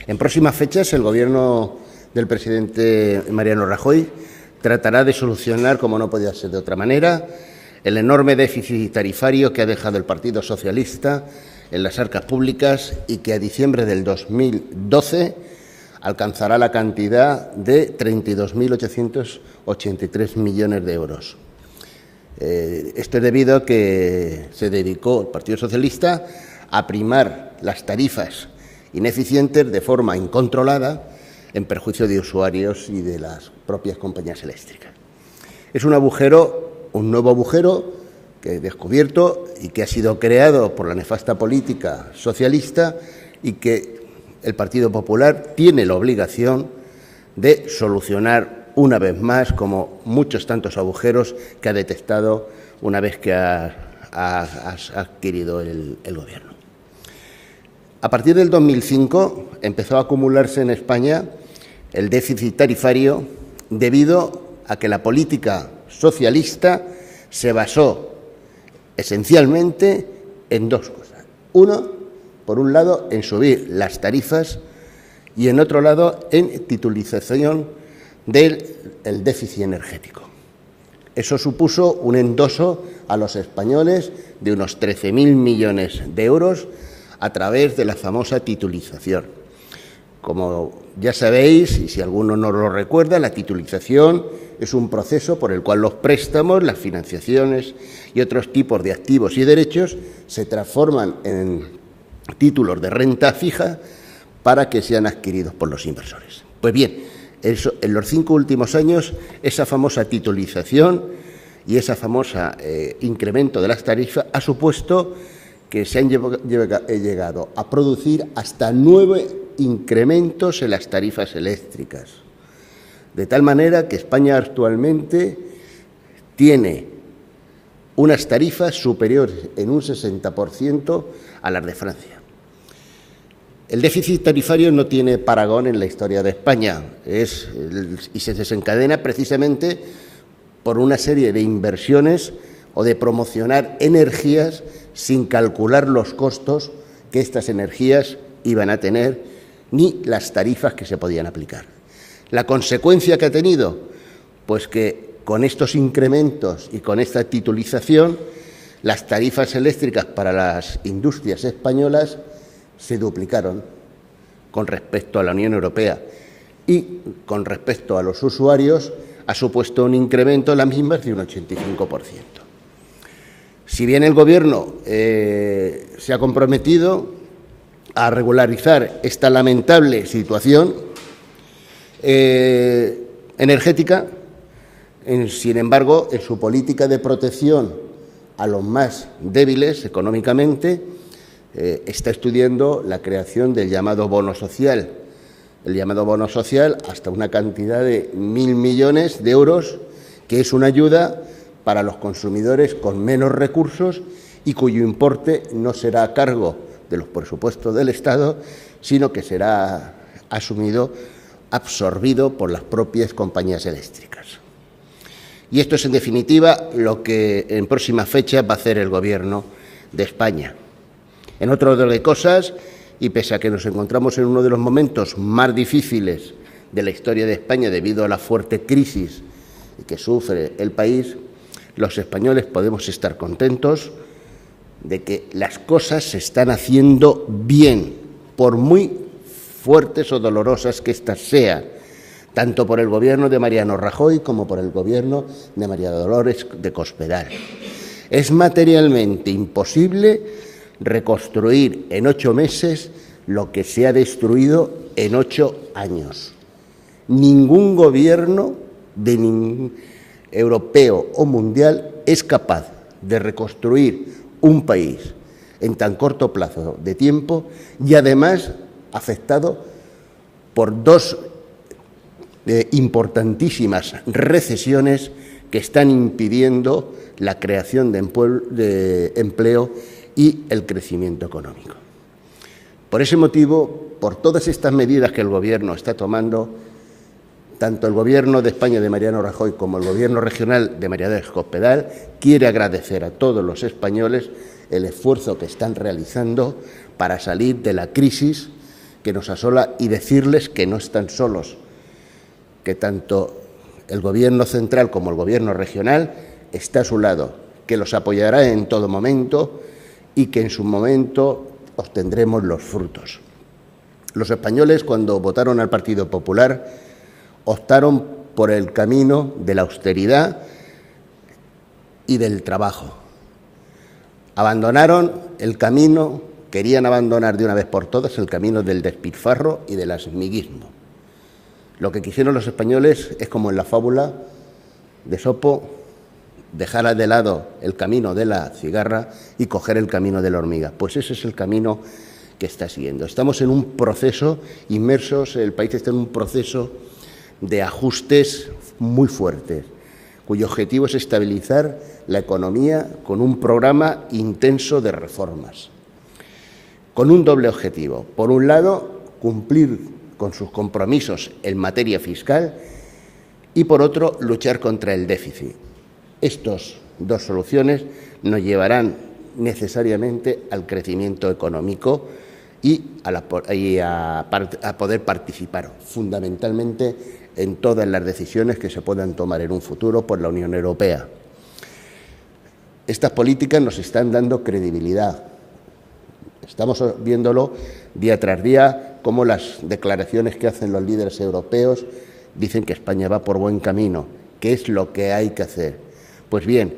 En próximas fechas, el Gobierno del presidente Mariano Rajoy tratará de solucionar, como no podía ser de otra manera, el enorme déficit tarifario que ha dejado el Partido Socialista en las arcas públicas y que a diciembre del 2012 alcanzará la cantidad de 32.883 millones de euros. Esto es debido a que se dedicó el Partido Socialista a primar las tarifas ineficientes de forma incontrolada en perjuicio de usuarios y de las propias compañías eléctricas. Es un nuevo agujero que he descubierto y que ha sido creado por la nefasta política socialista y que el Partido Popular tiene la obligación de solucionar una vez más, como muchos tantos agujeros que ha detectado una vez que ha adquirido el Gobierno. A partir del 2005 empezó a acumularse en España el déficit tarifario debido a que la política socialista se basó esencialmente en dos cosas. Uno, por un lado, en subir las tarifas y, en otro lado, en titulización del déficit energético. Eso supuso un endoso a los españoles de unos 13.000 millones de euros a través de la famosa titulización. Como ya sabéis, y si alguno no lo recuerda, la titulización es un proceso por el cual los préstamos, las financiaciones y otros tipos de activos y derechos se transforman en títulos de renta fija para que sean adquiridos por los inversores. Pues bien, en los 5 últimos años, esa famosa titulización y ese famoso incremento de las tarifas ha supuesto que se han llegado a producir hasta 9 incrementos en las tarifas eléctricas, de tal manera que España actualmente tiene unas tarifas superiores en un 60% a las de Francia. El déficit tarifario no tiene parangón en la historia de España y se desencadena precisamente por una serie de inversiones o de promocionar energías sin calcular los costos que estas energías iban a tener ni las tarifas que se podían aplicar. La consecuencia que ha tenido, pues que con estos incrementos y con esta titulización, las tarifas eléctricas para las industrias españolas se duplicaron con respecto a la Unión Europea y con respecto a los usuarios ha supuesto un incremento en las mismas de un 85%. Si bien el Gobierno se ha comprometido a regularizar esta lamentable situación energética, sin embargo, en su política de protección a los más débiles económicamente, está estudiando la creación del llamado bono social. El llamado bono social hasta una cantidad de 1.000 millones de euros, que es una ayuda para los consumidores con menos recursos y cuyo importe no será a cargo de los presupuestos del Estado, sino que será absorbido por las propias compañías eléctricas. Y esto es, en definitiva, lo que en próximas fechas va a hacer el Gobierno de España. En otro orden de cosas, y pese a que nos encontramos en uno de los momentos más difíciles de la historia de España debido a la fuerte crisis que sufre el país, los españoles podemos estar contentos de que las cosas se están haciendo bien, por muy fuertes o dolorosas que éstas sean, tanto por el Gobierno de Mariano Rajoy como por el Gobierno de María Dolores de Cospedal. Es materialmente imposible reconstruir en 8 meses lo que se ha destruido en 8 años. Ningún gobierno europeo o mundial es capaz de reconstruir un país en tan corto plazo de tiempo y además afectado por 2 importantísimas recesiones que están impidiendo la creación de empleo y el crecimiento económico. Por ese motivo, por todas estas medidas que el Gobierno está tomando, tanto el Gobierno de España de Mariano Rajoy como el Gobierno regional de María Dolores Cospedal quiere agradecer a todos los españoles el esfuerzo que están realizando para salir de la crisis que nos asola y decirles que no están solos, que tanto el Gobierno central como el Gobierno regional está a su lado, que los apoyará en todo momento y que en su momento obtendremos los frutos. Los españoles, cuando votaron al Partido Popular, optaron por el camino de la austeridad y del trabajo. Abandonaron el camino, querían abandonar de una vez por todas el camino del despilfarro y del amiguismo. Lo que quisieron los españoles es, como en la fábula de Esopo, dejar de lado el camino de la cigarra y coger el camino de la hormiga. Pues ese es el camino que está siguiendo. Estamos en un proceso, inmersos, el país está en un proceso de ajustes muy fuertes, cuyo objetivo es estabilizar la economía con un programa intenso de reformas, con un doble objetivo. Por un lado, cumplir con sus compromisos en materia fiscal y, por otro, luchar contra el déficit. Estas dos soluciones nos llevarán necesariamente al crecimiento económico y a poder participar fundamentalmente en todas las decisiones que se puedan tomar en un futuro por la Unión Europea. Estas políticas nos están dando credibilidad. Estamos viéndolo día tras día, cómo las declaraciones que hacen los líderes europeos dicen que España va por buen camino, que es lo que hay que hacer. Pues bien,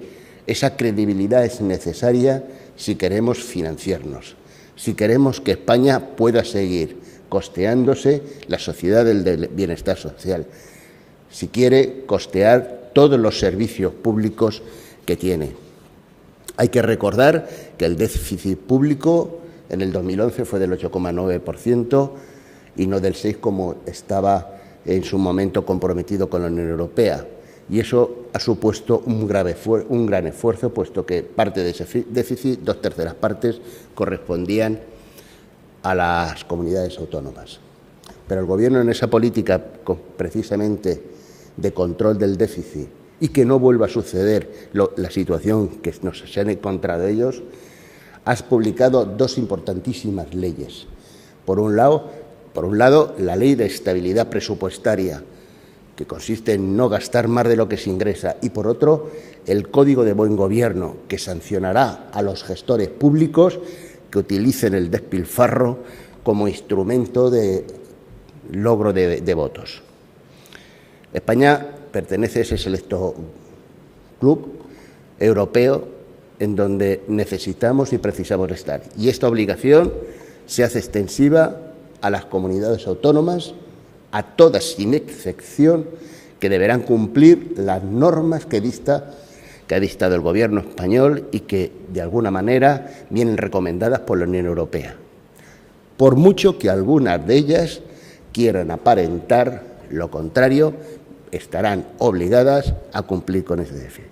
esa credibilidad es necesaria si queremos financiarnos, si queremos que España pueda seguir costeándose la sociedad del bienestar social, si quiere costear todos los servicios públicos que tiene. Hay que recordar que el déficit público en el 2011 fue del 8,9% y no del 6% como estaba en su momento comprometido con la Unión Europea. Y eso ha supuesto un gran esfuerzo, puesto que parte de ese déficit, 2/3 partes, correspondían a las comunidades autónomas. Pero el Gobierno, en esa política precisamente de control del déficit y que no vuelva a suceder la situación que se han encontrado ellos, ha publicado dos importantísimas leyes. Por un lado, la Ley de Estabilidad Presupuestaria, que consiste en no gastar más de lo que se ingresa, y por otro, el Código de Buen Gobierno, que sancionará a los gestores públicos que utilicen el despilfarro como instrumento de logro de votos. España pertenece a ese selecto club europeo en donde necesitamos y precisamos estar. Y esta obligación se hace extensiva a las comunidades autónomas, a todas sin excepción, que deberán cumplir las normas que ha dictado el Gobierno español y que, de alguna manera, vienen recomendadas por la Unión Europea. Por mucho que algunas de ellas quieran aparentar lo contrario, estarán obligadas a cumplir con ese déficit.